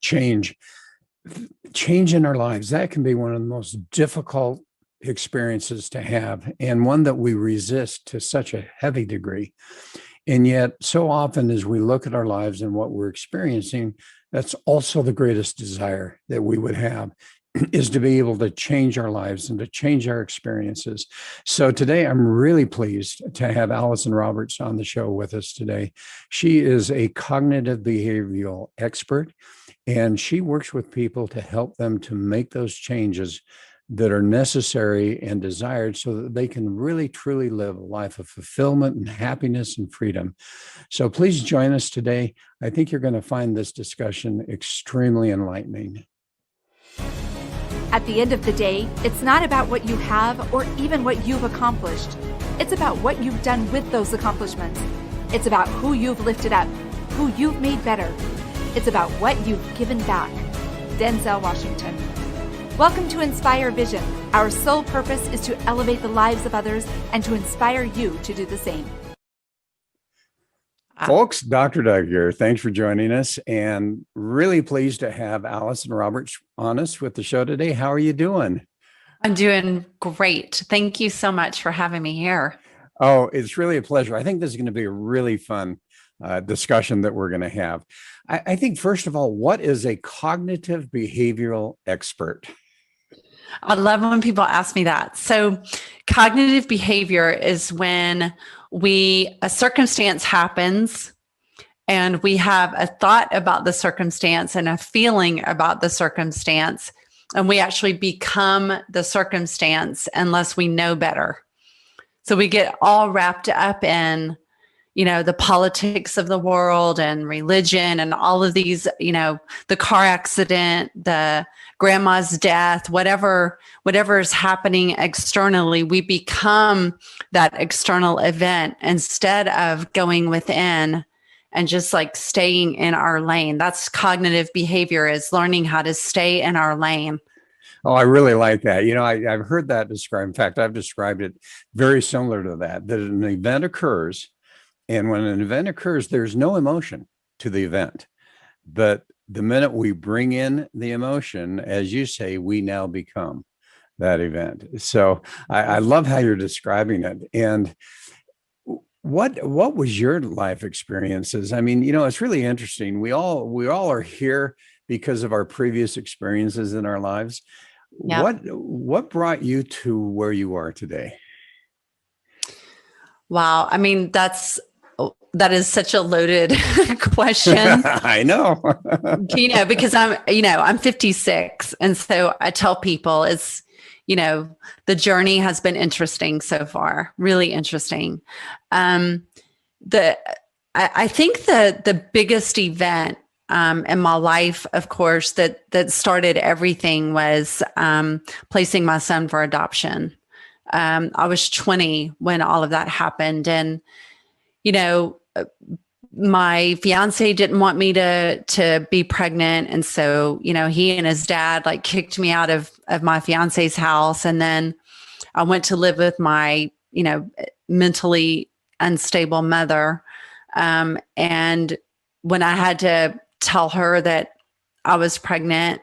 change. Change in our lives, that can be one of the most difficult experiences to have, and one that we resist to such a heavy degree. And yet, so often as we look at our lives and what we're experiencing, that's also the greatest desire that we would have, is to be able to change our lives and to change our experiences. So today, I'm really pleased to have Alice and Robertson on the show with us today. She is a cognitive behavioral expert, and she works with people to help them to make those changes that are necessary and desired so that they can really, truly live a life of fulfillment and happiness and freedom. So please join us today. I think you're going to find this discussion extremely enlightening. At the end of the day, it's not about what you have or even what you've accomplished. It's about what you've done with those accomplishments. It's about who you've lifted up, who you've made better. It's about what you've given back. Denzel Washington. Welcome to Inspire Vision. Our sole purpose is to elevate the lives of others and to inspire you to do the same. Folks, Dr. Doug here. Thanks for joining us, and really pleased to have Alice and Roberts on us with the show today. How are you doing? I'm doing great. Thank you so much for having me here. Oh, it's really a pleasure. I think this is going to be a really fun discussion that we're going to have. I think, first of all, what is a cognitive behavioral expert? I love when people ask me that. So cognitive behavior is when a circumstance happens and we have a thought about the circumstance and a feeling about the circumstance, and we actually become the circumstance unless we know better. So we get all wrapped up in, the politics of the world and religion and all of these, the car accident, the grandma's death, whatever is happening externally, we become that external event instead of going within and just like staying in our lane. That's cognitive behavior, is learning how to stay in our lane. Oh, I really like that. I've heard that described. In fact, I've described it very similar to that an event occurs. And when an event occurs, there's no emotion to the event. But the minute we bring in the emotion, as you say, we now become that event. So I love how you're describing it. And what was your life experiences? I mean, it's really interesting. We all are here because of our previous experiences in our lives. Yep. What brought you to where you are today? Wow. I mean, that is such a loaded question. I know. Because I'm 56. And so I tell people the journey has been interesting so far, really interesting. I think the biggest event in my life, of course, that started everything was placing my son for adoption. I was 20 when all of that happened. And, my fiance didn't want me to be pregnant. And so, he and his dad kicked me out of my fiance's house. And then I went to live with my, mentally unstable mother. And when I had to tell her that I was pregnant,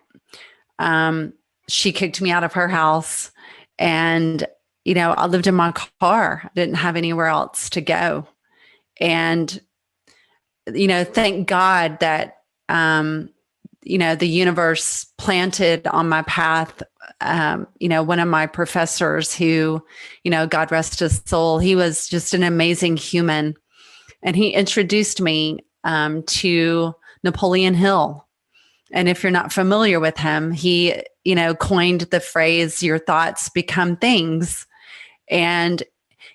she kicked me out of her house. And, I lived in my car. I didn't have anywhere else to go. And, thank God that, the universe planted on my path, one of my professors who, God rest his soul, he was just an amazing human. And he introduced me to Napoleon Hill. And if you're not familiar with him, he, coined the phrase, "Your thoughts become things." And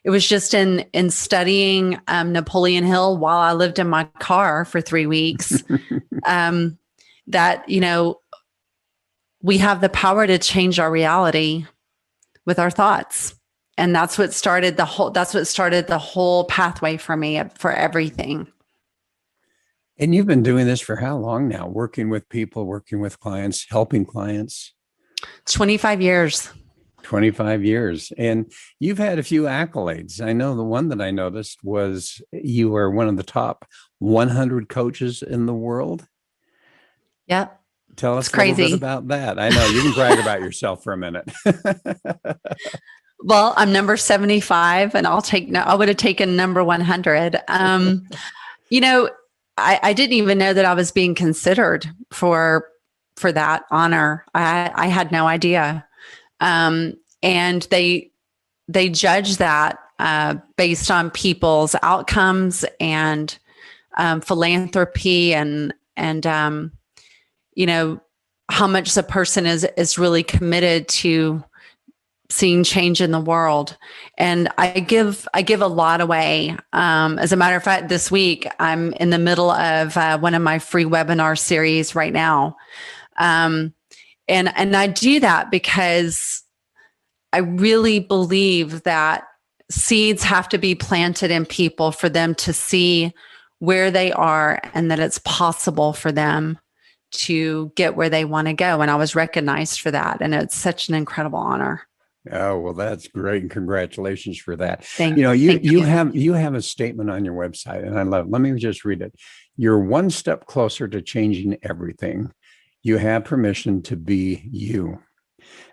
it was just in studying Napoleon Hill while I lived in my car for 3 weeks that, we have the power to change our reality with our thoughts. And that's what started the whole pathway for me for everything. And you've been doing this for how long now? Working with people, working with clients, helping clients? 25 years. 25 years. And you've had a few accolades. I know the one that I noticed was you were one of the top 100 coaches in the world. Yep. Tell It's us a little bit crazy. about that. I know you can brag about yourself for a minute. Well, I'm number 75 and I would have taken number 100. You know, I didn't even know that I was being considered for that honor. I had no idea. And they judge that based on people's outcomes and philanthropy and you know, how much the person is really committed to seeing change in the world. And I give a lot away. As a matter of fact, this week I'm in the middle of one of my free webinar series right now. And I do that because I really believe that seeds have to be planted in people for them to see where they are and that it's possible for them to get where they want to go. And I was recognized for that. And it's such an incredible honor. Oh, well, that's great. And congratulations for that. Thank You you. have a statement on your website, and I love it. Let me just read it. You're one step closer to changing everything. You have permission to be you.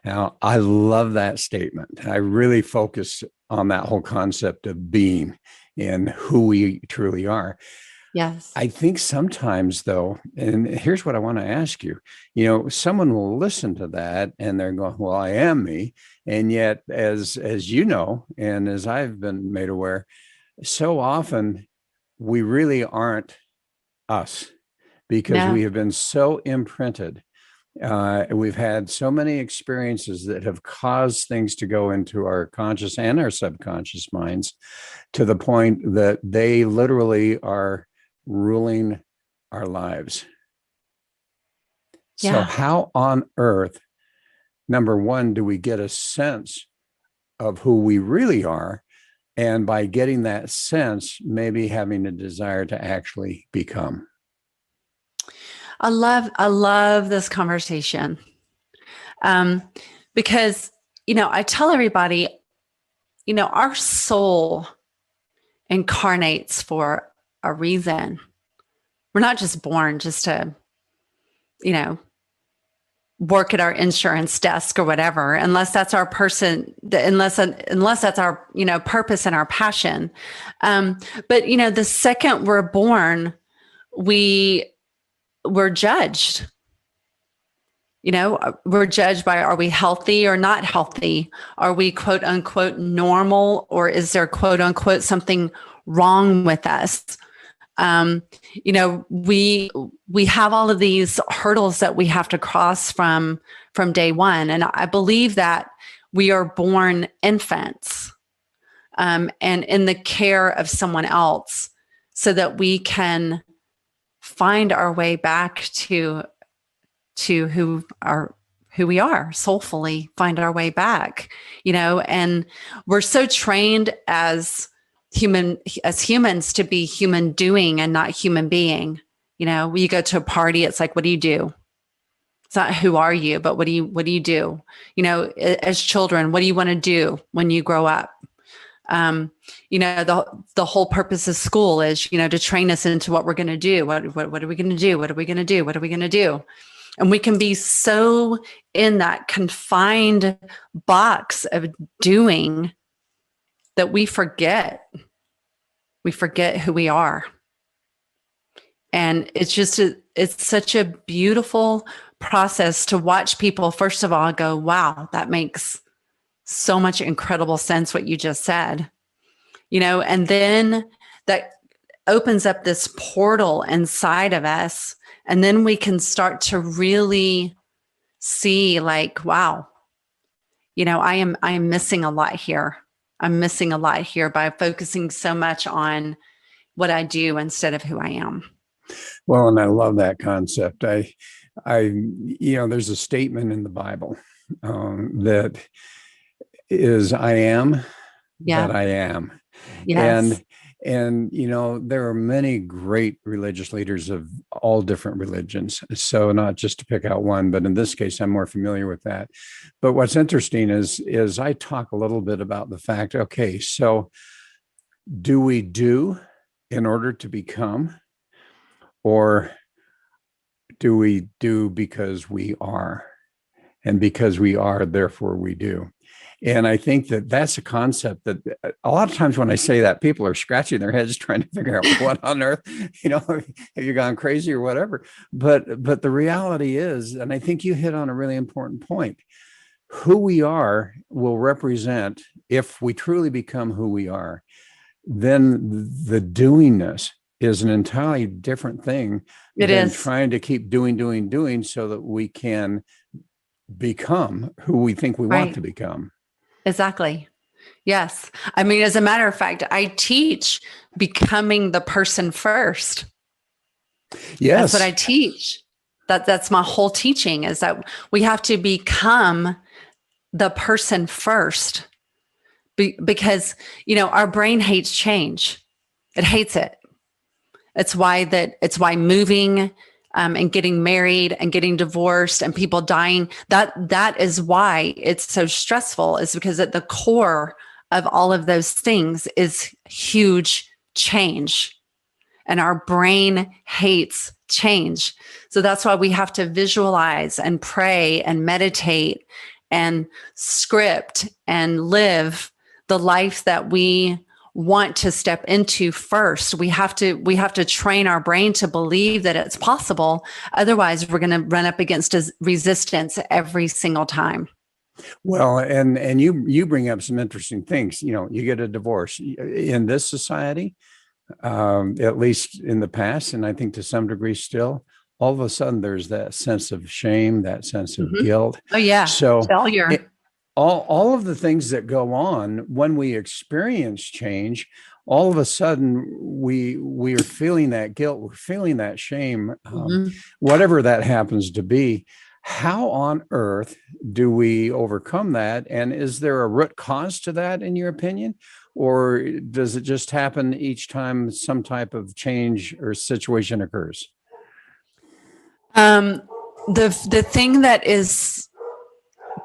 Now, I love that statement. I really focus on that whole concept of being and who we truly are. Yes. I think sometimes, though, and here's what I want to ask you, someone will listen to that and they're going, well, I am me. And yet, as you know, and as I've been made aware, so often we really aren't us because we have been so imprinted. We've had so many experiences that have caused things to go into our conscious and our subconscious minds to the point that they literally are ruling our lives. Yeah. So how on earth, number one, do we get a sense of who we really are? And by getting that sense, maybe having a desire to actually become. I love this conversation. Because, I tell everybody, our soul incarnates for a reason. We're not just born just to, work at our insurance desk or whatever, unless that's our unless that's our, purpose and our passion. But, the second we're born, we're judged. We're judged by, are we healthy or not healthy? Are we quote unquote normal, or is there quote unquote something wrong with us? We have all of these hurdles that we have to cross from day one. And I believe that we are born infants, and in the care of someone else so that we can find our way back to who we are, soulfully find our way back, and we're so trained as humans to be human doing and not human being. When you go to a party, it's like, what do you do? It's not who are you, but what do you do? As children, what do you want to do when you grow up? The whole purpose of school is, to train us into what we're going to do. What are we going to do? What are we going to do? What are we going to do? And we can be so in that confined box of doing that we forget who we are. And it's such a beautiful process to watch people, first of all, go, wow, that makes so much incredible sense what you just said, and then that opens up this portal inside of us. And then we can start to really see, like, wow, I am missing a lot here. I'm missing a lot here by focusing so much on what I do instead of who I am. Well, and I love that concept. There's a statement in the Bible that is, I am that I am. Yes. And there are many great religious leaders of all different religions. So not just to pick out one, but in this case, I'm more familiar with that. But what's interesting is I talk a little bit about the fact, okay, so do we do in order to become, or do we do because we are? And because we are, therefore we do. And I think that that's a concept that a lot of times when I say that, people are scratching their heads trying to figure out what on earth, have you gone crazy or whatever. But the reality is, and I think you hit on a really important point, who we are will represent, if we truly become who we are, then the doingness is an entirely different thing than trying to keep doing so that we can become who we think we want to become. Exactly. Yes. I mean, as a matter of fact, I teach becoming the person first. Yes. That's what I teach. That's my whole teaching, is that we have to become the person first. Because, our brain hates change. It hates it. It's why moving and getting married and getting divorced and people dying, that is why it's so stressful, is because at the core of all of those things is huge change. And our brain hates change. So that's why we have to visualize and pray and meditate and script and live the life that we want to step into first. We have to train our brain to believe that it's possible. Otherwise, we're going to run up against resistance every single time. Well, and you bring up some interesting things. You get a divorce in this society, at least in the past, and I think to some degree still. All of a sudden, there's that sense of shame, that sense of guilt. Oh yeah, so failure. All of the things that go on when we experience change, all of a sudden we are feeling that guilt, we're feeling that shame, whatever that happens to be. How on earth do we overcome that? And is there a root cause to that, in your opinion? Or does it just happen each time some type of change or situation occurs? The thing that is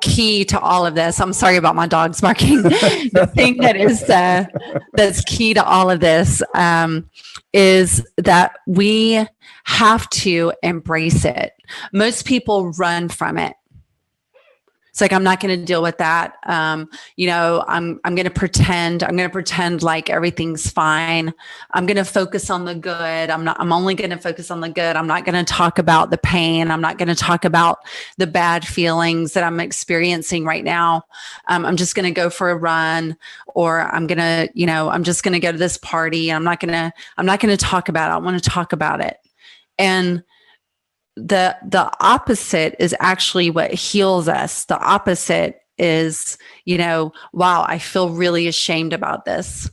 key to all of this, I'm sorry about my dogs barking. The thing that is that's key to all of this is that we have to embrace it. Most people run from it. It's like, I'm not going to deal with that. I'm going to pretend. I'm going to pretend like everything's fine. I'm going to focus on the good. I'm only going to focus on the good. I'm not going to talk about the pain. I'm not going to talk about the bad feelings that I'm experiencing right now. I'm just going to go for a run, or I'm going to, I'm just going to go to this party. I'm not going to talk about it. I want to talk about it. And the opposite is actually what heals us. The opposite is, wow, I feel really ashamed about this.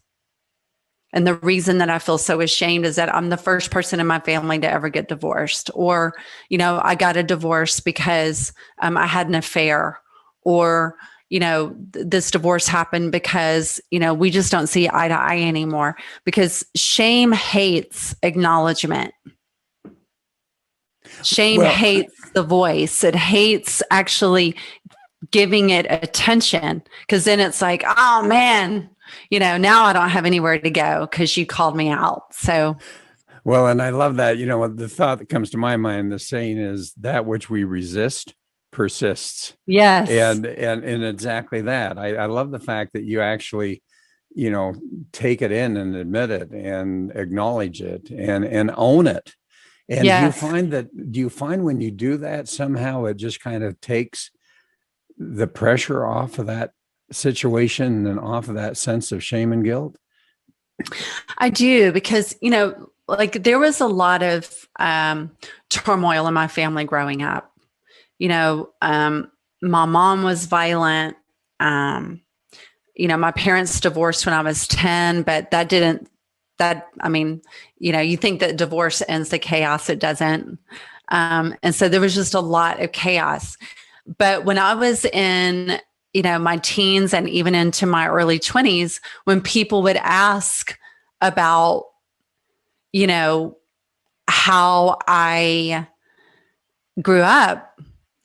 And the reason that I feel so ashamed is that I'm the first person in my family to ever get divorced. Or, I got a divorce because I had an affair. Or, this divorce happened because, we just don't see eye to eye anymore. Because shame hates acknowledgement. Shame hates the voice. It hates actually giving it attention, because then it's like, oh man, now I don't have anywhere to go because you called me out. So, well, and I love that. The thought that comes to my mind, the saying is, that which we resist persists. Yes. And exactly that. I love the fact that you actually, take it in and admit it and acknowledge it and own it. And yes. do you find when you do that, somehow it just kind of takes the pressure off of that situation and off of that sense of shame and guilt? I do, because, there was a lot of turmoil in my family growing up. My mom was violent. My parents divorced when I was 10, but you think that divorce ends the chaos. It doesn't. And so there was just a lot of chaos. But when I was in, my teens and even into my early 20s, when people would ask about, how I grew up,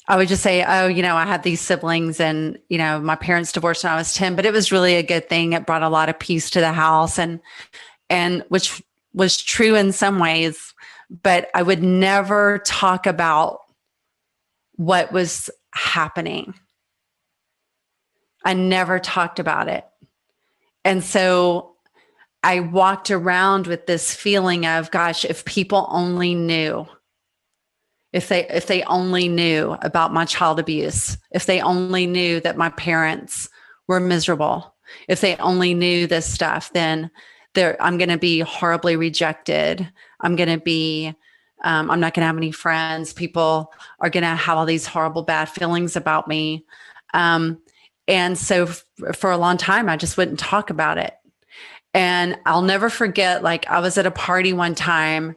I would just say, oh, I had these siblings and, my parents divorced when I was 10, but it was really a good thing. It brought a lot of peace to the house, and which was true in some ways, but I would never talk about what was happening. I never talked about it. And so I walked around with this feeling of, gosh, if people only knew, if they only knew about my child abuse, if they only knew that my parents were miserable, if they only knew this stuff, then I'm going to be horribly rejected. I'm not going to have any friends. People are going to have all these horrible, bad feelings about me. And so for a long time, I just wouldn't talk about it. And I'll never forget, like, I was at a party one time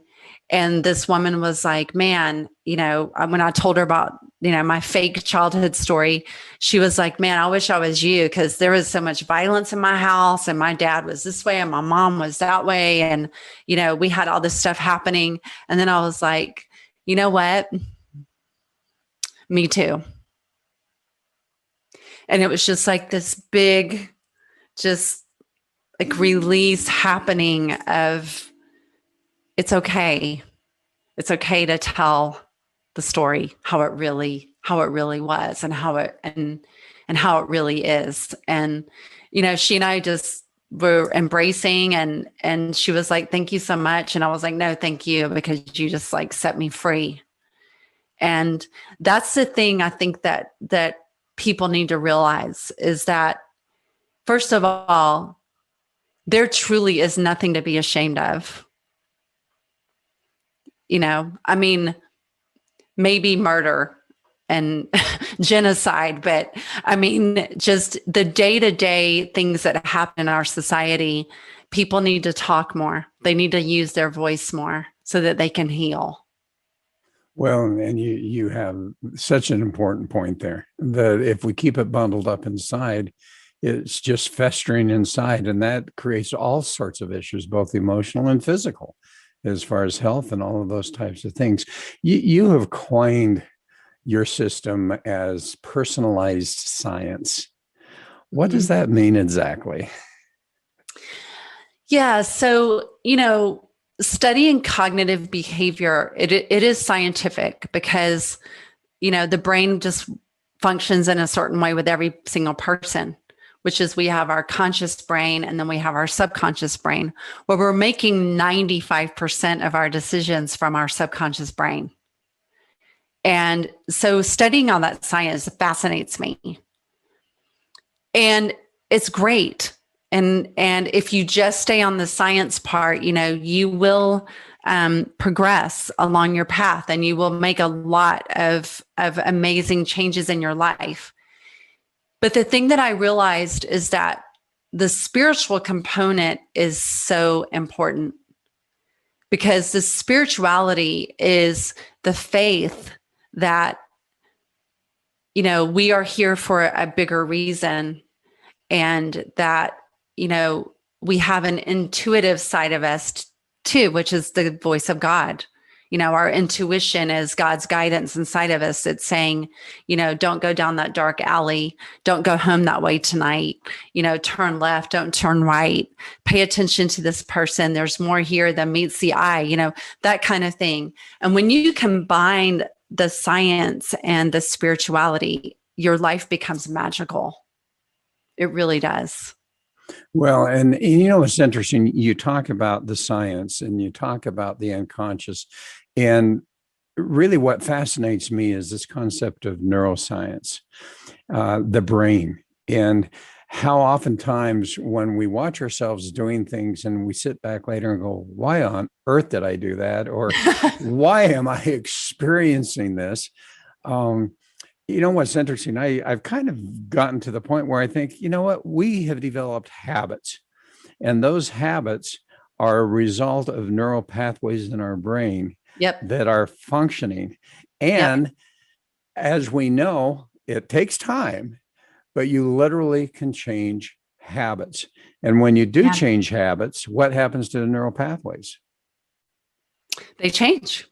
and this woman was like, man, when I told her about, my fake childhood story, she was like, man, I wish I was you, because there was so much violence in my house and my dad was this way and my mom was that way. And, we had all this stuff happening. And then I was like, you know what? Me too. And it was just like this big, just like release happening of, it's okay. It's okay to tell the story, how it really was and how it really is. And, she and I just were embracing and she was like, thank you so much. And I was like, no, thank you, because you just like set me free. And that's the thing I think that people need to realize is that, first of all, there truly is nothing to be ashamed of. Maybe murder and genocide, but just the day-to-day things that happen in our society, people need to talk more. They need to use their voice more so that they can heal. Well, and you have such an important point there, that if we keep it bundled up inside, it's just festering inside, and that creates all sorts of issues, both emotional and physical, as far as health and all of those types of things. You have coined your system as personalized science. What does that mean exactly? Yeah. So, studying cognitive behavior, it is scientific because, the brain just functions in a certain way with every single person, which is we have our conscious brain and then we have our subconscious brain, where we're making 95% of our decisions from our subconscious brain. And so studying all that science fascinates me. And it's great. And if you just stay on the science part, you will progress along your path and you will make a lot of amazing changes in your life. But the thing that I realized is that the spiritual component is so important, because the spirituality is the faith that, we are here for a bigger reason, and that, we have an intuitive side of us too, which is the voice of God. Our intuition is God's guidance inside of us. It's saying, don't go down that dark alley. Don't go home that way tonight. Turn left, don't turn right. Pay attention to this person. There's more here than meets the eye, that kind of thing. And when you combine the science and the spirituality, your life becomes magical. It really does. Well, and it's interesting. You talk about the science and you talk about the unconscious. And really what fascinates me is this concept of neuroscience, the brain, and how oftentimes when we watch ourselves doing things and we sit back later and go, why on earth did I do that? Or why am I experiencing this? What's interesting, I've kind of gotten to the point where I think, we have developed habits, and those habits are a result of neural pathways in our brain that are functioning. And as we know, it takes time, but you literally can change habits. And when you do change habits, what happens to the neural pathways? They change.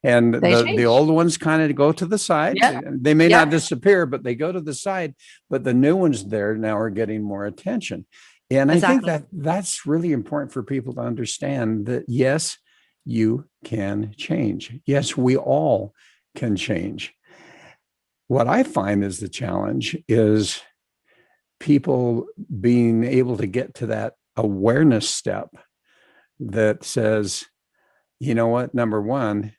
And the old ones kind of go to the side. They may not disappear, but they go to the side. But the new ones there now are getting more attention. And I think that's really important for people to understand that, yes, you can change. Yes, we all can change. What I find is the challenge is people being able to get to that awareness step that says, you know what, number one,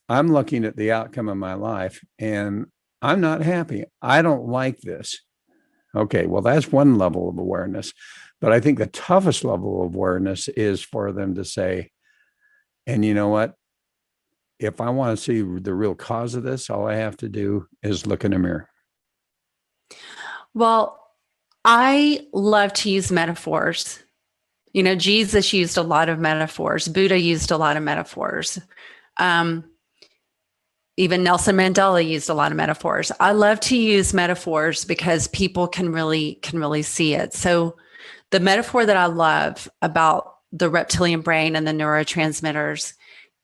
I'm looking at the outcome of my life and I'm not happy. I don't like this. Okay, well, that's one level of awareness. But I think the toughest level of awareness is for them to say, and you know what? If I want to see the real cause of this, all I have to do is look in a mirror. Well, I love to use metaphors. You know, Jesus used a lot of metaphors. Buddha used a lot of metaphors. Even Nelson Mandela used a lot of metaphors. I love to use metaphors because people can really see it. So the metaphor that I love about the reptilian brain and the neurotransmitters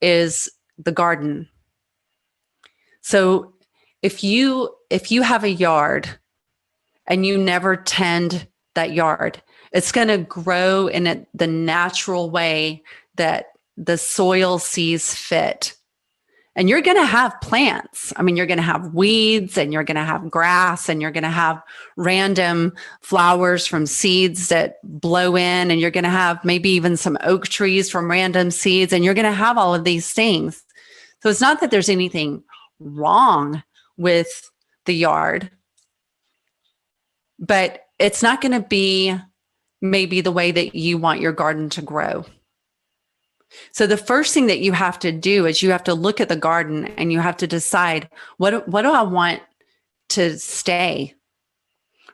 is the garden. So if you have a yard and you never tend that yard, it's going to grow in the natural way that the soil sees fit. And you're going to have plants. I mean, you're going to have weeds and you're going to have grass and you're going to have random flowers from seeds that blow in. And you're going to have maybe even some oak trees from random seeds. And you're going to have all of these things. So it's not that there's anything wrong with the yard, but it's not going to be maybe the way that you want your garden to grow. So the first thing that you have to do is you have to look at the garden and you have to decide, what do I want to stay?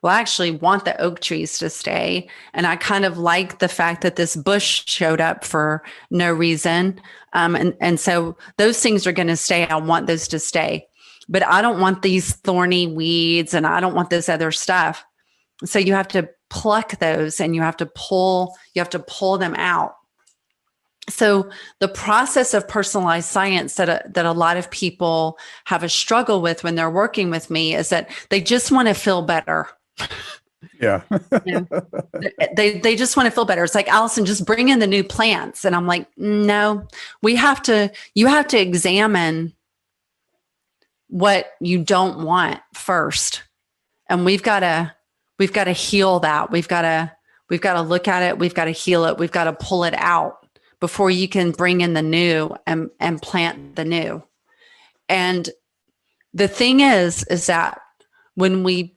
Well, I actually want the oak trees to stay. And I kind of like the fact that this bush showed up for no reason. And so those things are going to stay. I want those to stay. But I don't want these thorny weeds and I don't want this other stuff. So you have to pluck those and you have to pull them out. So the process of personalized science that a lot of people have a struggle with when they're working with me is that they just want to feel better. Yeah. You know, they just want to feel better. It's like, Allison, just bring in the new plants. And I'm like, no, you have to examine what you don't want first. And we've got to heal that. We've got to look at it. We've got to heal it. We've got to pull it out before you can bring in the new and plant the new. And the thing is that when we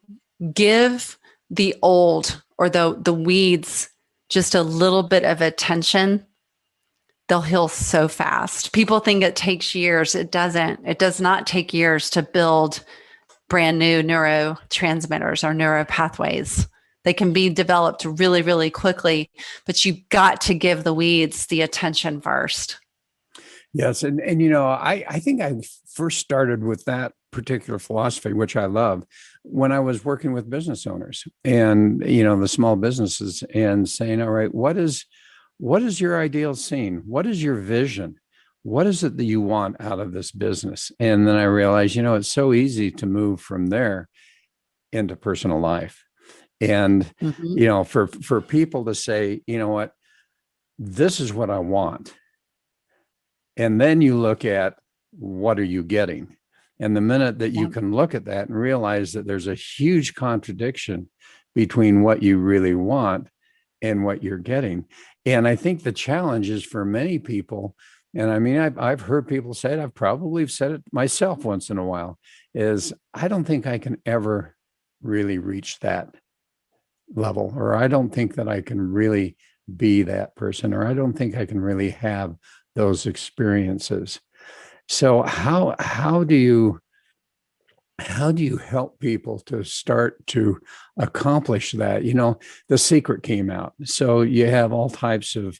give the old or the weeds just a little bit of attention, they'll heal so fast. People think it takes years. It doesn't. It does not take years to build brand new neurotransmitters or neuropathways. They can be developed really, really quickly, but you've got to give the weeds the attention first. Yes. And you know, I think I first started with that particular philosophy, which I love, when I was working with business owners and, you know, the small businesses and saying, all right, what is your ideal scene? What is your vision? What is it that you want out of this business? And then I realized, you know, it's so easy to move from there into personal life. And, you know, for people to say, you know what, this is what I want. And then you look at what are you getting? And the minute that you can look at that and realize that there's a huge contradiction between what you really want and what you're getting. And I think the challenge is for many people, and I mean, I've heard people say it, I've probably said it myself once in a while, is I don't think I can ever really reach that level, or I don't think that I can really be that person, or I don't think I can really have those experiences. So how do you help people to start to accomplish that? You know, The Secret came out, so you have all types of,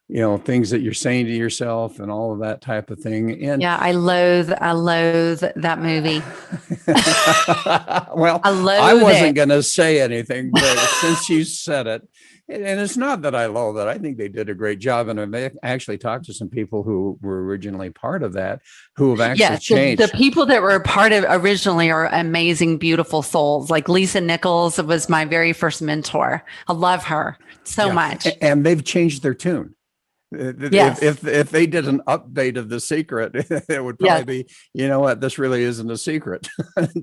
you know, things that you're saying to yourself and all of that type of thing. And yeah, I loathe that movie. Well, I wasn't going to say anything, but since you said it, and it's not that I loathe it, I think they did a great job. And I've actually talked to some people who were originally part of that, who have actually changed. The people that were part of originally are amazing, beautiful souls. Like Lisa Nichols was my very first mentor. I love her so much. And they've changed their tune. Yes. If they did an update of The Secret, it would Yes. probably be, you know what, this really isn't a secret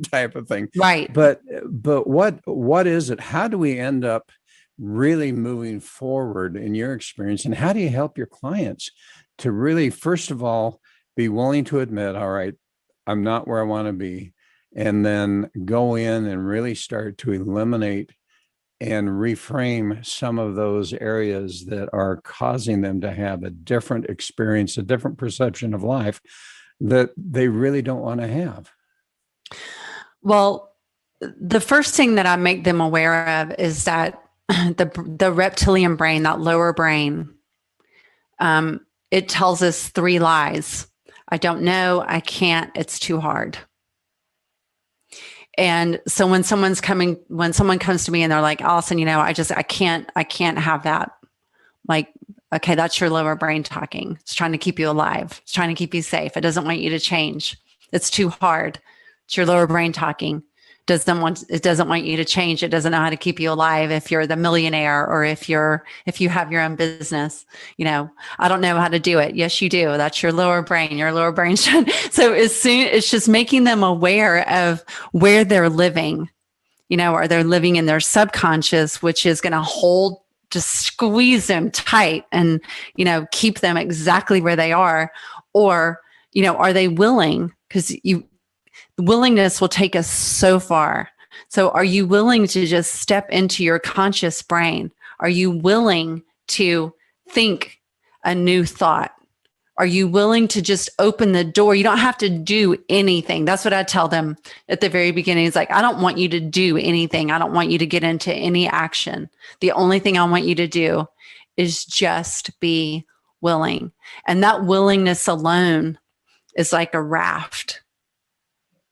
type of thing. Right. But what is it? How do we end up really moving forward in your experience? And how do you help your clients to really, first of all, be willing to admit, all right, I'm not where I want to be, and then go in and really start to eliminate and reframe some of those areas that are causing them to have a different experience, a different perception of life that they really don't want to have? Well, the first thing that I make them aware of is that the reptilian brain, that lower brain, it tells us three lies. I don't know, I can't, it's too hard. And so when someone comes to me and they're like, Allison, I can't have that. Like, okay, that's your lower brain talking. It's trying to keep you alive. It's trying to keep you safe. It doesn't want you to change. It's too hard. It's your lower brain talking. It doesn't want you to change. It doesn't know how to keep you alive if you're the millionaire or if you have your own business. I don't know how to do it. Yes, you do. That's your lower brain. Your lower brain. So it's just making them aware of where they're living, or they're living in their subconscious, which is going to just squeeze them tight and, keep them exactly where they are. Or, are they willing? Because willingness will take us so far. So are you willing to just step into your conscious brain? Are you willing to think a new thought? Are you willing to just open the door? You don't have to do anything. That's what I tell them at the very beginning. It's like, I don't want you to do anything. I don't want you to get into any action. The only thing I want you to do is just be willing. And that willingness alone is like a raft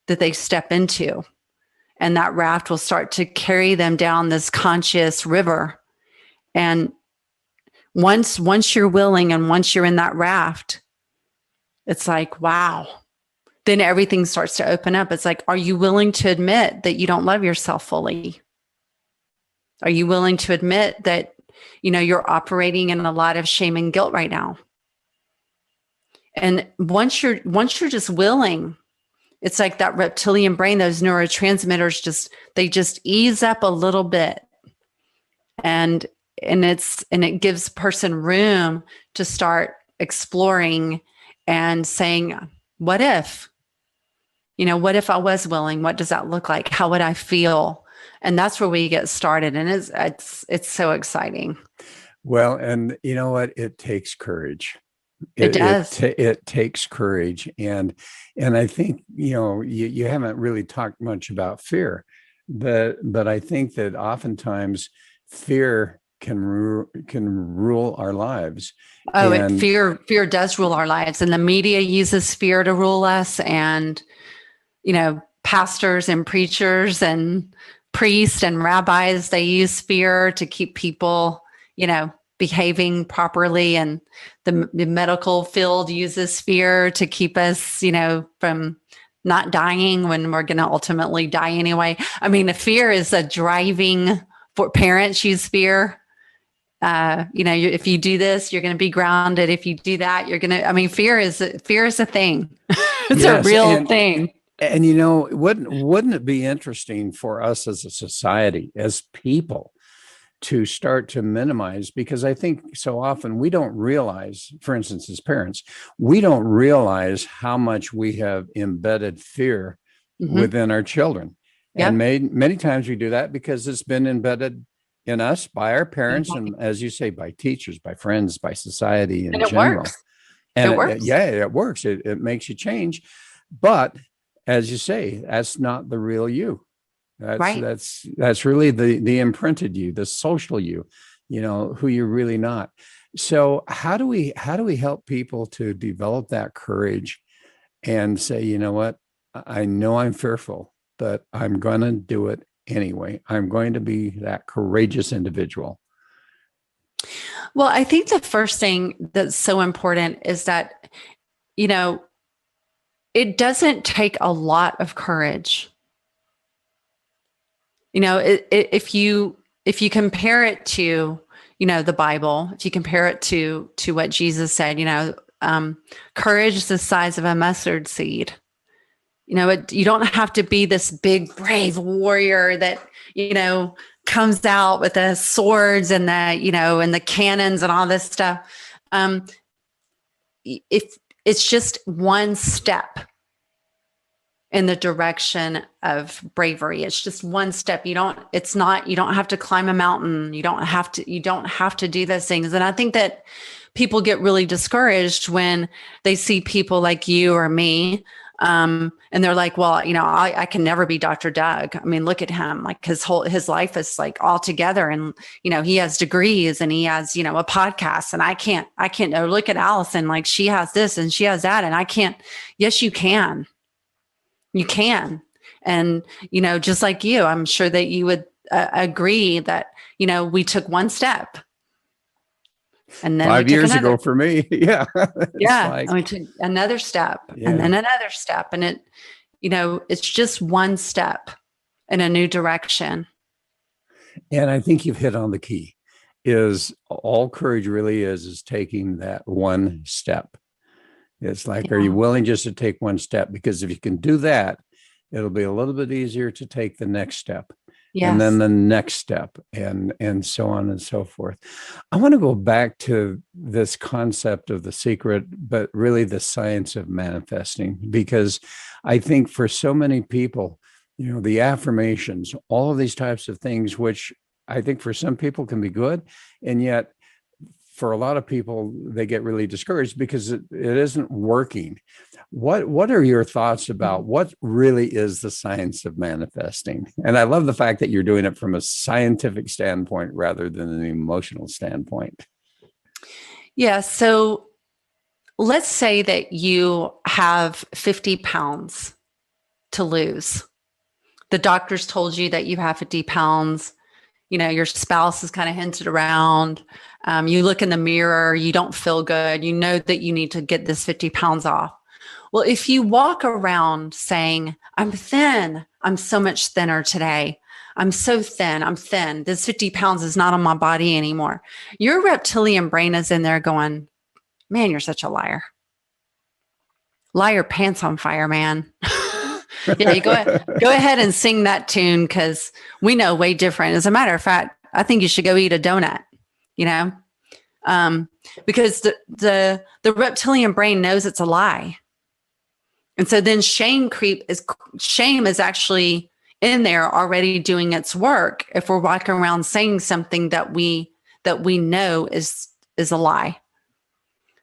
that they step into. And that raft will start to carry them down this conscious river. And once you're willing and once you're in that raft, it's like, wow. Then everything starts to open up. It's like, are you willing to admit that you don't love yourself fully? Are you willing to admit that, you're operating in a lot of shame and guilt right now? And once you're just willing, it's like that reptilian brain, those neurotransmitters they just ease up a little bit. And it gives person room to start exploring and saying, what if? What if I was willing? What does that look like? How would I feel? And that's where we get started. And it's so exciting. Well, and you know what? It takes courage. It does. It takes courage. And I think, you haven't really talked much about fear, but I think that oftentimes fear can rule our lives. Oh, fear does rule our lives. And the media uses fear to rule us. And, pastors and preachers and priests and rabbis, they use fear to keep people, behaving properly. And the medical field uses fear to keep us, from not dying when we're going to ultimately die anyway. I mean, the fear is a driving for parents use fear. If you do this, you're going to be grounded. If you do that, you're going to, fear is a thing. It's a real thing. And, wouldn't it be interesting for us as a society, as people, to start to minimize, because I think so often we don't realize, for instance, as parents, we don't realize how much we have embedded fear within our children. Yep. And many times we do that because it's been embedded in us by our parents, and as you say, by teachers, by friends, by society in general. Works. And it works. It works. It makes you change. But as you say, that's not the real you. That's really the imprinted you, the social you, who you're really not. So how do we help people to develop that courage and say, you know what, I know I'm fearful, but I'm going to do it anyway. I'm going to be that courageous individual. Well, I think the first thing that's so important is that, it doesn't take a lot of courage. If you compare it to, the Bible, if you compare it to what Jesus said, courage is the size of a mustard seed. You don't have to be this big, brave warrior that, comes out with the swords and and the cannons and all this stuff. If it's just one step in the direction of bravery, it's just one step. You don't have to climb a mountain. You don't have to do those things. And I think that people get really discouraged when they see people like you or me. And they're like, well, I can never be Dr. Doug. I mean, look at him, like his life is like all together, and, he has degrees and he has, a podcast, and I can't, look at Allison, like she has this and she has that. And I can't. Yes, you can. You can. And, just like you, I'm sure that you would agree that, we took one step. And then 5 years ago for me. Yeah. And we took another step and then another step. And it's just one step in a new direction. And I think you've hit on the key. Is all courage really is taking that one step. It's like, are you willing just to take one step? Because if you can do that, it'll be a little bit easier to take the next step. Yes. And then the next step, and so on and so forth. I want to go back to this concept of the secret, but really the science of manifesting, because I think for so many people, the affirmations, all of these types of things, which I think for some people can be good, and yet for a lot of people, they get really discouraged because it isn't working. What are your thoughts about what really is the science of manifesting? And I love the fact that you're doing it from a scientific standpoint rather than an emotional standpoint. Yeah. So let's say that you have 50 pounds to lose. The doctors told you that you have 50 pounds. Your spouse is kind of hinted around. You look in the mirror, you don't feel good. You know that you need to get this 50 pounds off. Well, if you walk around saying, I'm thin, I'm so much thinner today. I'm so thin, I'm thin. This 50 pounds is not on my body anymore. Your reptilian brain is in there going, man, you're such a liar. Liar pants on fire, man. Yeah, you go ahead and sing that tune because we know way different. As a matter of fact, I think you should go eat a donut, because the reptilian brain knows it's a lie. And so then shame is actually in there already doing its work if we're walking around saying something that we know is a lie.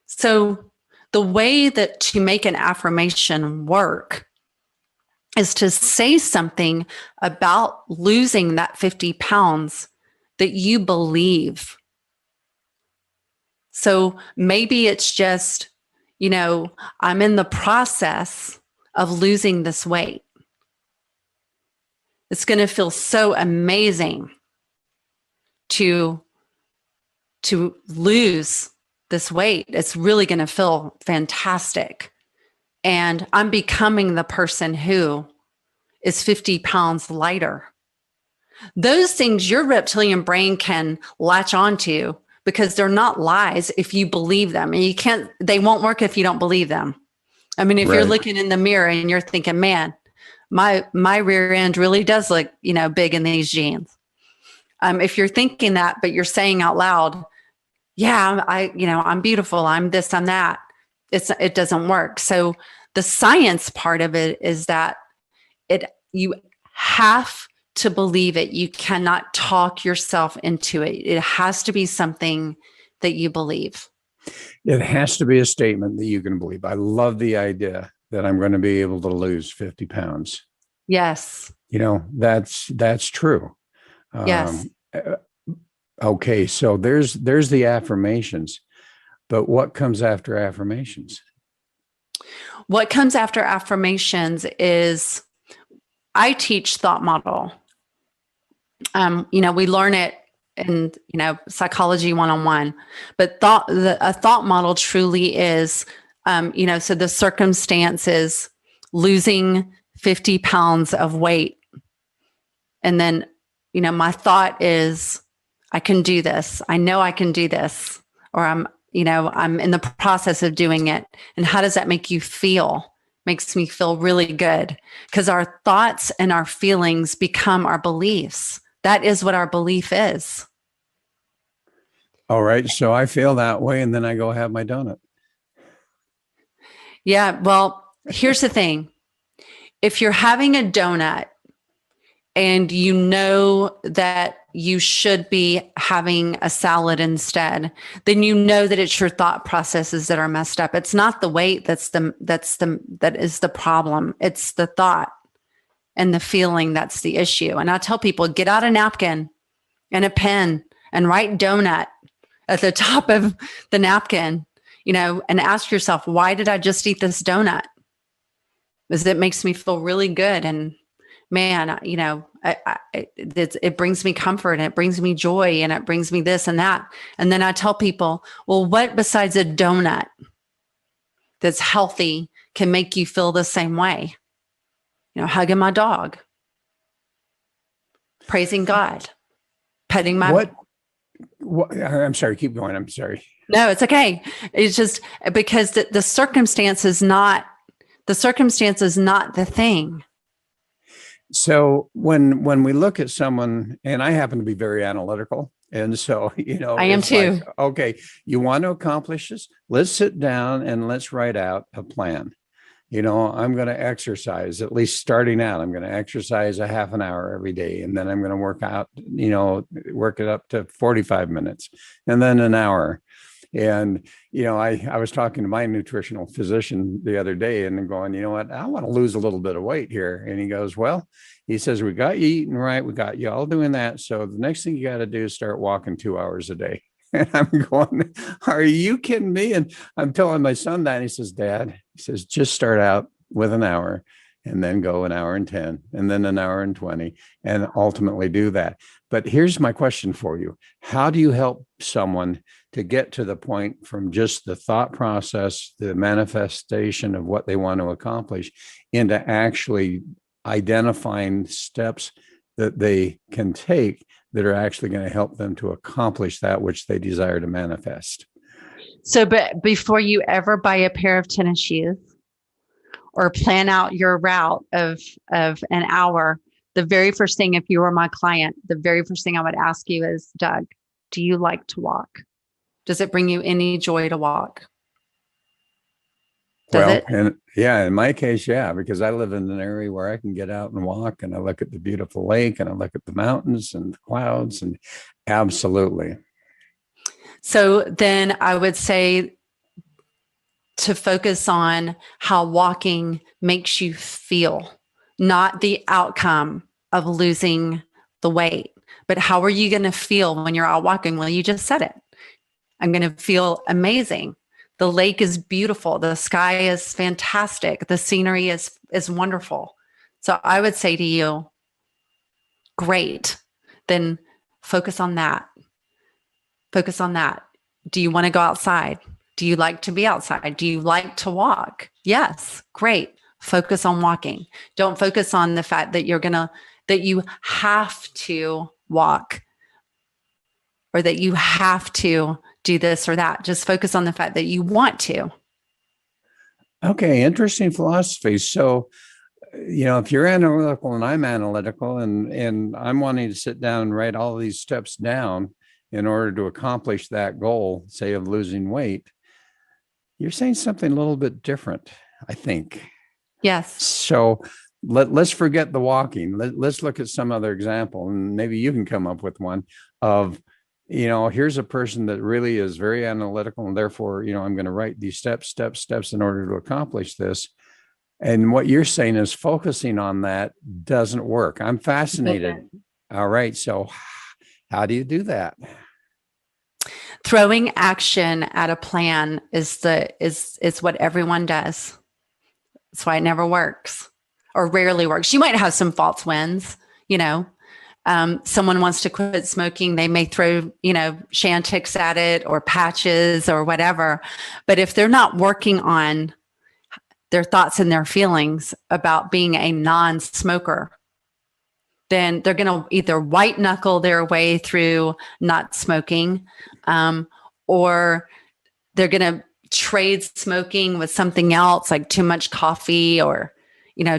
So the way that to make an affirmation work is to say something about losing that 50 pounds that you believe. So maybe it's just, I'm in the process of losing this weight. It's going to feel so amazing to lose this weight. It's really going to feel fantastic. And I'm becoming the person who is 50 pounds lighter. Those things your reptilian brain can latch onto because they're not lies if you believe them. And they won't work if you don't believe them. I mean, if you're looking in the mirror and you're thinking, man, my rear end really does look, big in these jeans. If you're thinking that, but you're saying out loud, yeah, I'm beautiful. I'm this, I'm that. It doesn't work. So the science part of it is that you have to believe it. You cannot talk yourself into it. It has to be something that you believe. It has to be a statement that you can believe. I love the idea that I'm going to be able to lose 50 pounds. Yes. That's true. Yes. Okay. So there's the affirmations, but what comes after affirmations? What comes after affirmations is I teach thought model. We learn it in, psychology 101, but a thought model truly is, so the circumstance is losing 50 pounds of weight. And then, my thought is, I can do this. I know I can do this. Or I'm in the process of doing it. And how does that make you feel? Makes me feel really good, because our thoughts and our feelings become our beliefs. That is what our belief is. All right. So I feel that way, and then I go have my donut. Yeah. Well, here's the thing. If you're having a donut and you know that you should be having a salad instead, then you know that it's your thought processes that are messed up. It's not the weight that is the problem. It's the thought and the feeling that's the issue. And I tell people, get out a napkin and a pen and write donut at the top of the napkin, and ask yourself, why did I just eat this donut? Because it makes me feel really good. And man, it brings me comfort, and it brings me joy, and it brings me this and that. And then I tell people, well, what besides a donut that's healthy can make you feel the same way? Hugging my dog, praising God, petting my... What? I'm sorry. Keep going. I'm sorry. No, it's okay. It's just because the circumstance is not the thing. So when we look at someone, and I happen to be very analytical, and so I am too. like, okay, you want to accomplish this? Let's sit down and let's write out a plan. I'm going to exercise, at least starting out. I'm going to exercise a half an hour every day, and then I'm going to work out. Work it up to 45 minutes, and then an hour. And, I was talking to my nutritional physician the other day and going, you know what, I want to lose a little bit of weight here. And he goes, well, he says, we got you eating right. We got you all doing that. So the next thing you got to do is start walking 2 hours a day. And I'm going, are you kidding me? And I'm telling my son that, and he says, Dad, just start out with an hour, and then go an hour and 10, and then an hour and 20, and ultimately do that. But here's my question for you. How do you help someone to get to the point from just the thought process, the manifestation of what they want to accomplish, into actually identifying steps that they can take that are actually going to help them to accomplish that which they desire to manifest? So, but before you ever buy a pair of tennis shoes or plan out your route of an hour, the very first thing, if you were my client, the very first thing I would ask you is, Doug, do you like to walk? Does it bring you any joy to walk? Does it? And yeah, in my case, yeah, because I live in an area where I can get out and walk, and I look at the beautiful lake, and I look at the mountains and the clouds, and absolutely. So then I would say to focus on how walking makes you feel, not the outcome of losing the weight, but how are you going to feel when you're out walking? Well, you just said it. I'm going to feel amazing. The lake is beautiful. The sky is fantastic. The scenery is wonderful. So I would say to you, great. Then focus on that. Focus on that. Do you want to go outside? Do you like to be outside? Do you like to walk? Yes, great. Focus on walking. Don't focus on the fact that that you have to walk, or that you have to do this or that. Just focus on the fact that you want to. Okay, interesting philosophy. So, if you're analytical and I'm analytical, and I'm wanting to sit down and write all these steps down in order to accomplish that goal, say, of losing weight, you're saying something a little bit different, I think. Yes. So let's forget the walking. Let's look at some other example, and maybe you can come up with one of, here's a person that really is very analytical, and therefore, I'm going to write these steps in order to accomplish this. And what you're saying is focusing on that doesn't work. I'm fascinated. All right. So how do you do that? Throwing action at a plan is what everyone does. That's why it never works, or rarely works. You might have some false wins, someone wants to quit smoking. They may throw, Chantix at it, or patches, or whatever. But if they're not working on their thoughts and their feelings about being a non-smoker, then they're going to either white knuckle their way through not smoking, or they're going to trade smoking with something else, like too much coffee or,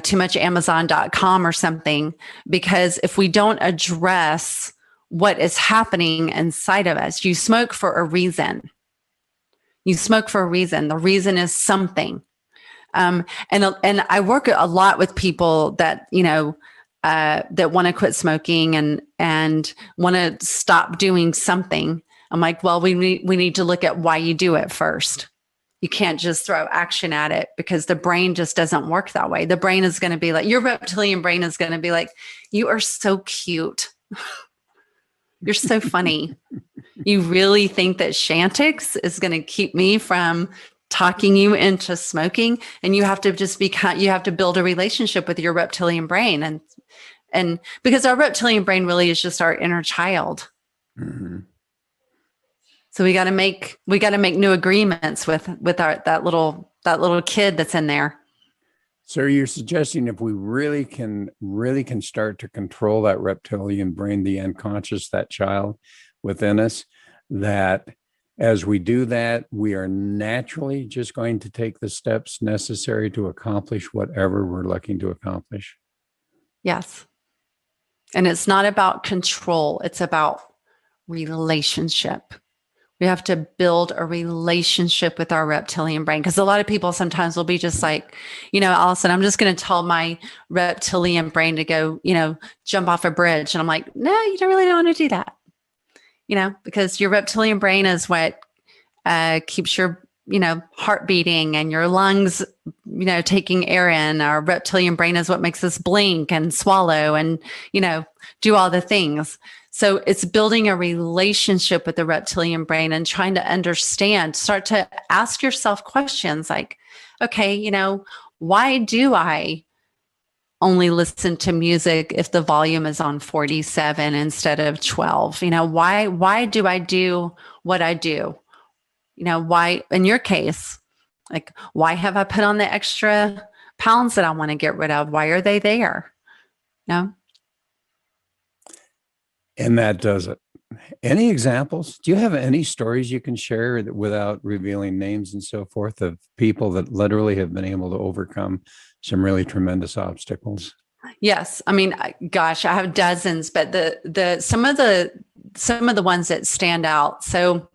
too much Amazon.com or something. Because if we don't address what is happening inside of us, you smoke for a reason. You smoke for a reason. The reason is something. And I work a lot with people that, that want to quit smoking and want to stop doing something. I'm like, well, we need to look at why you do it first. You can't just throw action at it, because the brain just doesn't work that way. The brain is going to be like, your reptilian brain is going to be like, you are so cute. You're so funny. You really think that Shantix is going to keep me from talking you into smoking? And you have to you have to build a relationship with your reptilian brain. And because our reptilian brain really is just our inner child. Mm-hmm. So we got to make new agreements with that little kid that's in there. So you're suggesting if we really can start to control that reptilian brain, the unconscious, that child within us, that as we do that, we are naturally just going to take the steps necessary to accomplish whatever we're looking to accomplish. Yes. And it's not about control. It's about relationship. We have to build a relationship with our reptilian brain, because a lot of people sometimes will be just like, Allison, I'm just going to tell my reptilian brain to go, jump off a bridge. And I'm like, no, you don't really want to do that, because your reptilian brain is what keeps your, heart beating and your lungs, taking air in. Our reptilian brain is what makes us blink and swallow and, do all the things. So it's building a relationship with the reptilian brain and trying to understand, start to ask yourself questions like, okay, why do I only listen to music if the volume is on 47 instead of 12? Why do I do what I do? Why, in your case, like, why have I put on the extra pounds that I want to get rid of? Why are they there? No. And that does it. Any examples? Do you have any stories you can share without revealing names and so forth of people that literally have been able to overcome some really tremendous obstacles? Yes. I mean, gosh, I have dozens, but some of the ones that stand out. So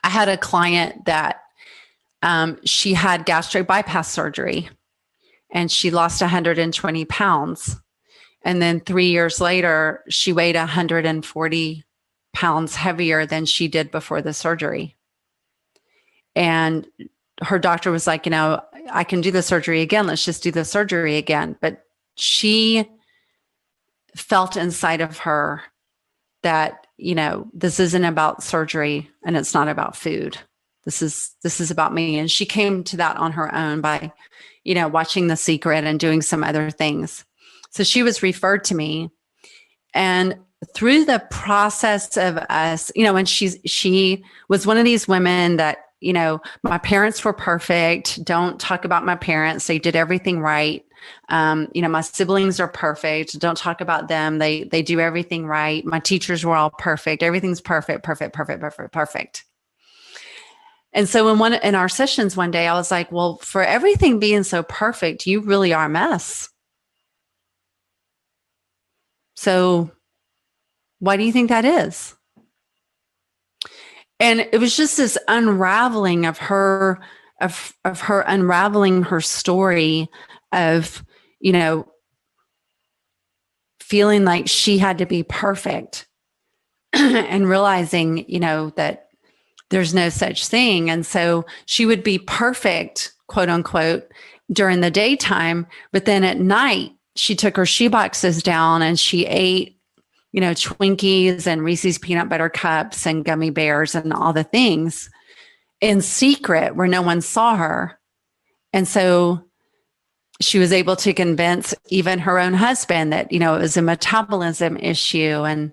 I had a client that she had gastric bypass surgery and she lost 120 pounds. And then 3 years later, she weighed 140 pounds heavier than she did before the surgery. And her doctor was like, I can do the surgery again. Let's just do the surgery again. But she felt inside of her that, this isn't about surgery and it's not about food. This is about me. And she came to that on her own by, watching The Secret and doing some other things. So she was referred to me, and through the process of us, and she was one of these women that, my parents were perfect. Don't talk about my parents. They did everything right. My siblings are perfect. Don't talk about them. They do everything right. My teachers were all perfect. Everything's perfect, perfect, perfect, perfect, perfect. And so in our sessions one day, I was like, well, for everything being so perfect, you really are a mess. So why do you think that is? And it was just this unraveling of her unraveling her story of, feeling like she had to be perfect and realizing, that there's no such thing. And so she would be perfect, quote unquote, during the daytime, but then at night, she took her shoeboxes down and she ate, Twinkies and Reese's peanut butter cups and gummy bears and all the things in secret where no one saw her. And so she was able to convince even her own husband that, it was a metabolism issue. And,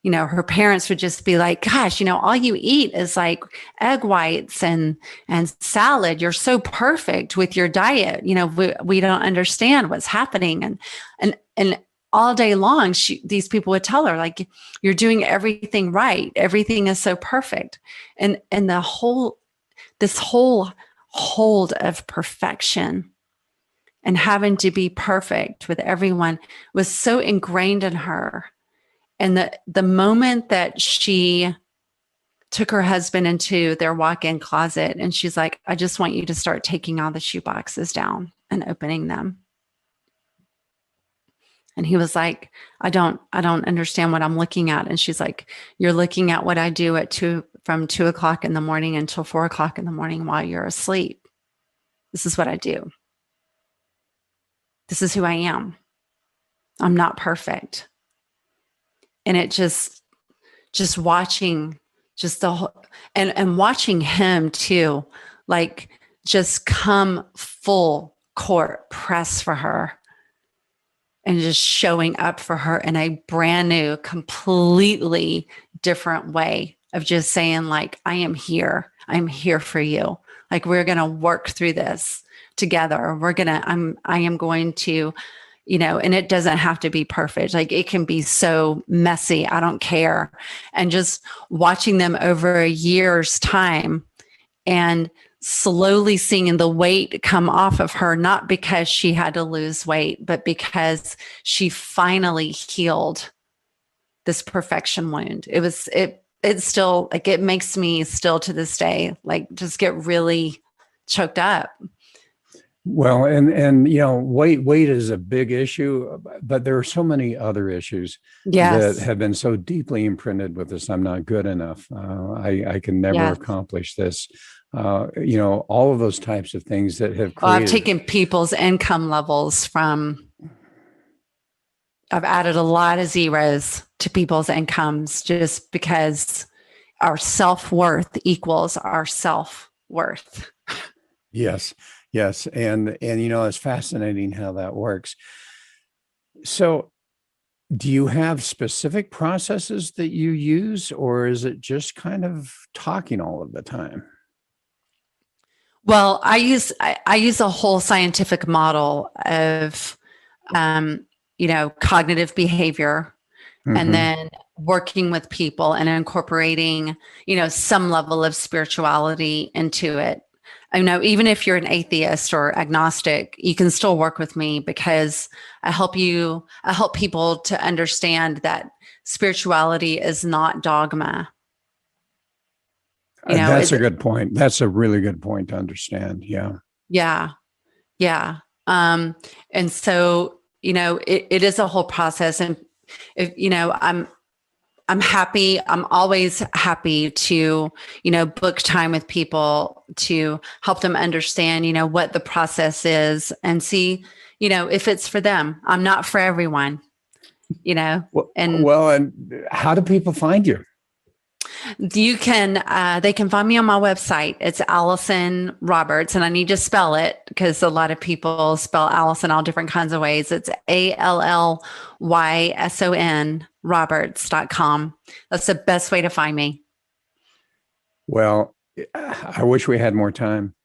her parents would just be like, gosh, all you eat is like egg whites and salad. You're so perfect with your diet. We don't understand what's happening. And all day long, these people would tell her, like, you're doing everything right. Everything is so perfect. And this whole hold of perfection and having to be perfect with everyone was so ingrained in her. And the moment that she took her husband into their walk-in closet and she's like, I just want you to start taking all the shoe boxes down and opening them. And he was like, I don't understand what I'm looking at. And she's like, you're looking at what I do from 2:00 in the morning until 4:00 in the morning while you're asleep. This is what I do. This is who I am. I'm not perfect. And it just watching just the whole, and watching him too, like just come full court press for her and just showing up for her in a brand new, completely different way of just saying, like, I am here. I'm here for you. Like, we're going to work through this together. I am going to, and it doesn't have to be perfect. Like, it can be so messy. I don't care. And just watching them over a year's time and slowly seeing the weight come off of her, not because she had to lose weight, but because she finally healed this perfection wound. It's still, like, it makes me still to this day, like, just get really choked up. Well, and weight is a big issue, but there are so many other issues that have been so deeply imprinted with us. I'm not good enough. I can never accomplish this. All of those types of things that have created. I've taken people's income levels I've added a lot of zeros to people's incomes just because our self-worth equals our self-worth. Yes. And it's fascinating how that works. So do you have specific processes that you use, or is it just kind of talking all of the time? Well, I use a whole scientific model of, cognitive behavior, and then working with people and incorporating, some level of spirituality into it. I know even if you're an atheist or agnostic, you can still work with me because I help people to understand that spirituality is not dogma. That's a good point. That's a really good point to understand. Yeah. Yeah. And so, it is a whole process. And if, I'm happy. I'm always happy to, book time with people to help them understand, what the process is and see, if it's for them. I'm not for everyone, and how do people find you? They can find me on my website. It's Allison Roberts, and I need to spell it because a lot of people spell Allison all different kinds of ways. It's ALLYSON Roberts.com. That's the best way to find me. Well, I wish we had more time.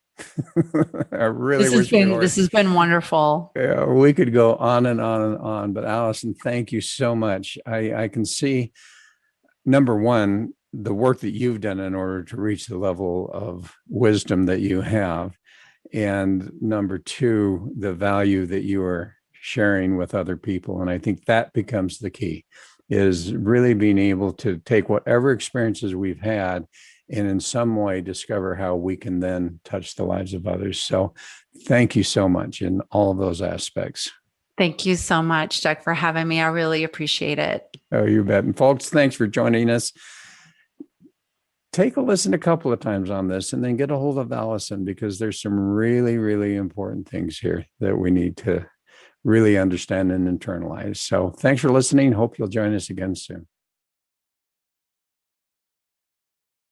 I really wish this has been wonderful. Yeah, we could go on and on and on, but Allison, thank you so much. I can see, number one, the work that you've done in order to reach the level of wisdom that you have. And number two, the value that you are sharing with other people. And I think that becomes the key, is really being able to take whatever experiences we've had and in some way discover how we can then touch the lives of others. So thank you so much in all of those aspects. Thank you so much, Doug, for having me. I really appreciate it. Oh, you bet. And folks, thanks for joining us. Take a listen a couple of times on this and then get a hold of Allison, because there's some really, really important things here that we need to really understand and internalize. So thanks for listening. Hope you'll join us again soon.